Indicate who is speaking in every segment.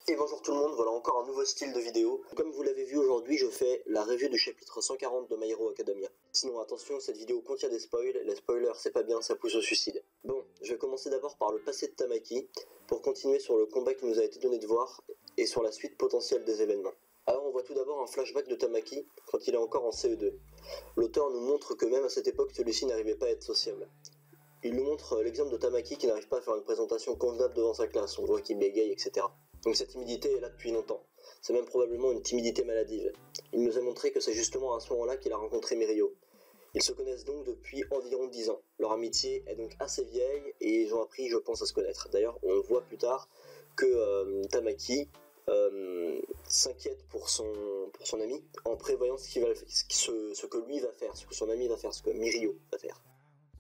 Speaker 1: Et bonjour tout le monde, voilà encore un nouveau style de vidéo. Comme vous l'avez vu aujourd'hui, je fais la review du chapitre 140 de My Hero Academia. Sinon attention, cette vidéo contient des spoils, les spoilers c'est pas bien, ça pousse au suicide. Bon, je vais commencer d'abord par le passé de Tamaki, pour continuer sur le combat qui nous a été donné de voir, et sur la suite potentielle des événements. Alors on voit tout d'abord un flashback de Tamaki, quand il est encore en CE2. L'auteur nous montre que même à cette époque, celui-ci n'arrivait pas à être sociable. Il nous montre l'exemple de Tamaki qui n'arrive pas à faire une présentation convenable devant sa classe, on voit qu'il bégaye, etc. Donc cette timidité est là depuis longtemps. C'est même probablement une timidité maladive. Il nous a montré que c'est justement à ce moment-là qu'il a rencontré Mirio. Ils se connaissent donc depuis environ 10 ans. Leur amitié est donc assez vieille et ils ont appris, je pense, à se connaître. D'ailleurs, on voit plus tard que Tamaki s'inquiète pour son ami en prévoyant ce que lui va faire, ce que son ami va faire, ce que Mirio va faire.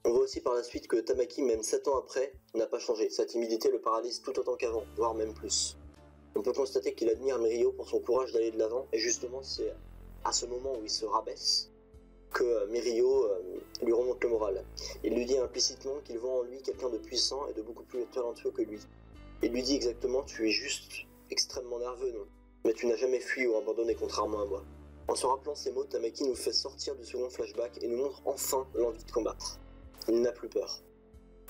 Speaker 1: On voit aussi par la suite que Tamaki, même 7 ans après, n'a pas changé. Sa timidité le paralyse tout autant qu'avant, voire même plus. On peut constater qu'il admire Mirio pour son courage d'aller de l'avant, et justement c'est à ce moment où il se rabaisse que Mirio lui remonte le moral. Il lui dit implicitement qu'il voit en lui quelqu'un de puissant et de beaucoup plus talentueux que lui. Il lui dit exactement « tu es juste extrêmement nerveux, non ? Mais tu n'as jamais fui ou abandonné contrairement à moi. » En se rappelant ces mots, Tamaki nous fait sortir du second flashback et nous montre enfin l'envie de combattre. Il n'a plus peur.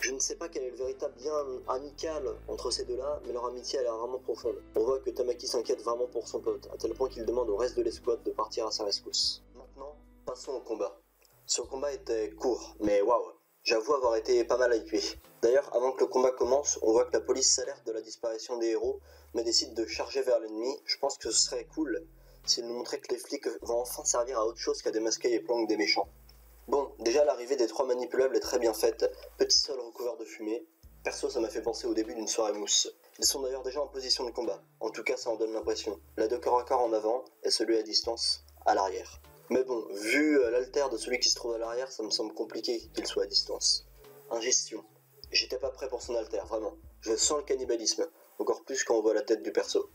Speaker 1: Je ne sais pas quel est le véritable lien amical entre ces deux-là, mais leur amitié a l'air vraiment profonde. On voit que Tamaki s'inquiète vraiment pour son pote, à tel point qu'il demande au reste de l'escouade de partir à sa rescousse. Maintenant, passons au combat. Ce combat était court, mais waouh, j'avoue avoir été pas mal hypé. D'ailleurs, avant que le combat commence, on voit que la police s'alerte de la disparition des héros, mais décide de charger vers l'ennemi. Je pense que ce serait cool s'ils nous montraient que les flics vont enfin servir à autre chose qu'à démasquer les plans des méchants. Bon, déjà l'arrivée des 3 manipulables est très bien faite, petit sol recouvert de fumée. Perso, ça m'a fait penser au début d'une soirée mousse. Ils sont d'ailleurs déjà en position de combat, en tout cas ça en donne l'impression. La de corps à corps en avant, et celui à distance, à l'arrière. Mais bon, vu l'altère de celui qui se trouve à l'arrière, ça me semble compliqué qu'il soit à distance. Ingestion. J'étais pas prêt pour son altère, vraiment. Je sens le cannibalisme, encore plus quand on voit la tête du perso.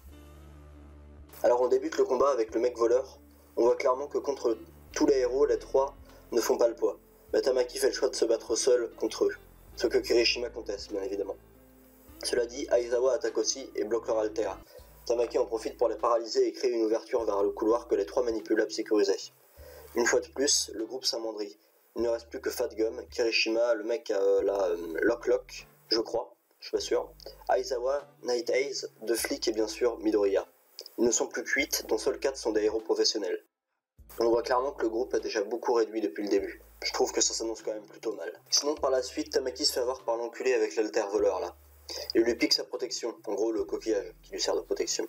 Speaker 1: Alors on débute le combat avec le mec voleur. On voit clairement que contre tous les héros, les 3 ne font pas le poids. Mais Tamaki fait le choix de se battre seul contre eux, ce que Kirishima conteste bien évidemment. Cela dit, Aizawa attaque aussi et bloque leur altère. Tamaki en profite pour les paralyser et créer une ouverture vers le couloir que les 3 manipulables sécurisaient. Une fois de plus, le groupe s'amoindrit. Il ne reste plus que Fat Gum, Kirishima, le mec à la Lock, je crois, je suis pas sûr, Aizawa, Night Eyes, 2 flics et bien sûr Midoriya. Ils ne sont plus que 8, dont seuls 4 sont des héros professionnels. On voit clairement que le groupe a déjà beaucoup réduit depuis le début. Je trouve que ça s'annonce quand même plutôt mal. Sinon par la suite, Tamaki se fait avoir par l'enculé avec l'alter voleur là. Il lui pique sa protection, en gros le coquillage qui lui sert de protection.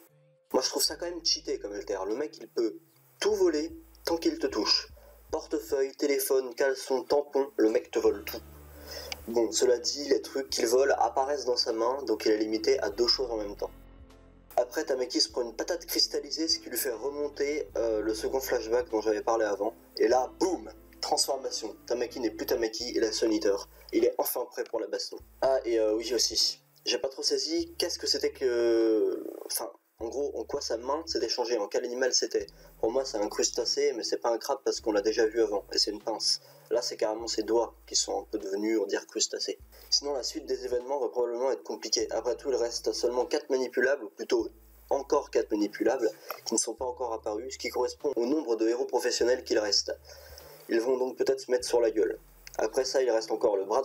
Speaker 1: Moi je trouve ça quand même cheaté comme alter. Le mec il peut tout voler tant qu'il te touche. Portefeuille, téléphone, caleçon, tampon, le mec te vole tout. Bon, cela dit, les trucs qu'il vole apparaissent dans sa main, donc il est limité à 2 choses en même temps. Après, Tamaki se prend une patate cristallisée, ce qui lui fait remonter le second flashback dont j'avais parlé avant. Et là, boum, transformation. Tamaki n'est plus Tamaki, il est Sun Eater. Il est enfin prêt pour la baston. Ah, et oui aussi. J'ai pas trop saisi qu'est-ce que c'était que... Enfin, en gros, en quoi sa main s'était changée, en quel animal c'était. Pour moi, c'est un crustacé, mais c'est pas un crabe parce qu'on l'a déjà vu avant, et c'est une pince. Là, c'est carrément ses doigts qui sont un peu devenus, on dirait, crustacés. Sinon, la suite des événements va probablement être compliquée. Après tout, il reste seulement 4 manipulables, ou plutôt encore 4 manipulables, qui ne sont pas encore apparus, ce qui correspond au nombre de héros professionnels qu'il reste. Ils vont donc peut-être se mettre sur la gueule. Après ça, il reste encore le bras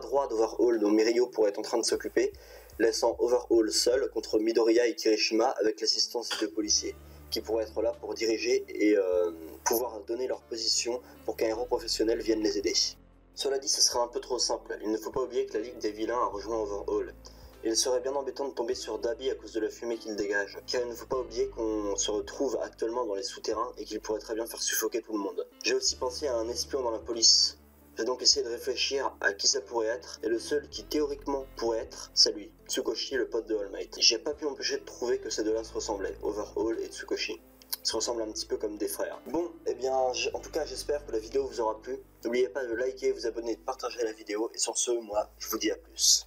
Speaker 1: droit d'Overhaul dont Mirio pourrait être en train de s'occuper, laissant Overhaul seul contre Midoriya et Kirishima avec l'assistance des 2 policiers, qui pourraient être là pour diriger et pouvoir donner leur position pour qu'un héros professionnel vienne les aider. Cela dit, ce serait un peu trop simple. Il ne faut pas oublier que la Ligue des Vilains a rejoint Overhaul. Il serait bien embêtant de tomber sur Dabi à cause de la fumée qu'il dégage, car il ne faut pas oublier qu'on se retrouve actuellement dans les souterrains et qu'il pourrait très bien faire suffoquer tout le monde. J'ai aussi pensé à un espion dans la police. J'ai donc essayé de réfléchir à qui ça pourrait être, et le seul qui théoriquement pourrait être, c'est lui, Tsukoshi, le pote de All Might. J'ai pas pu m'empêcher de trouver que ces deux-là se ressemblaient, Overhaul et Tsukoshi. Ils se ressemblent un petit peu comme des frères. Bon, eh bien, en tout cas, j'espère que la vidéo vous aura plu. N'oubliez pas de liker, vous abonner et de partager la vidéo, et sur ce, moi, je vous dis à plus.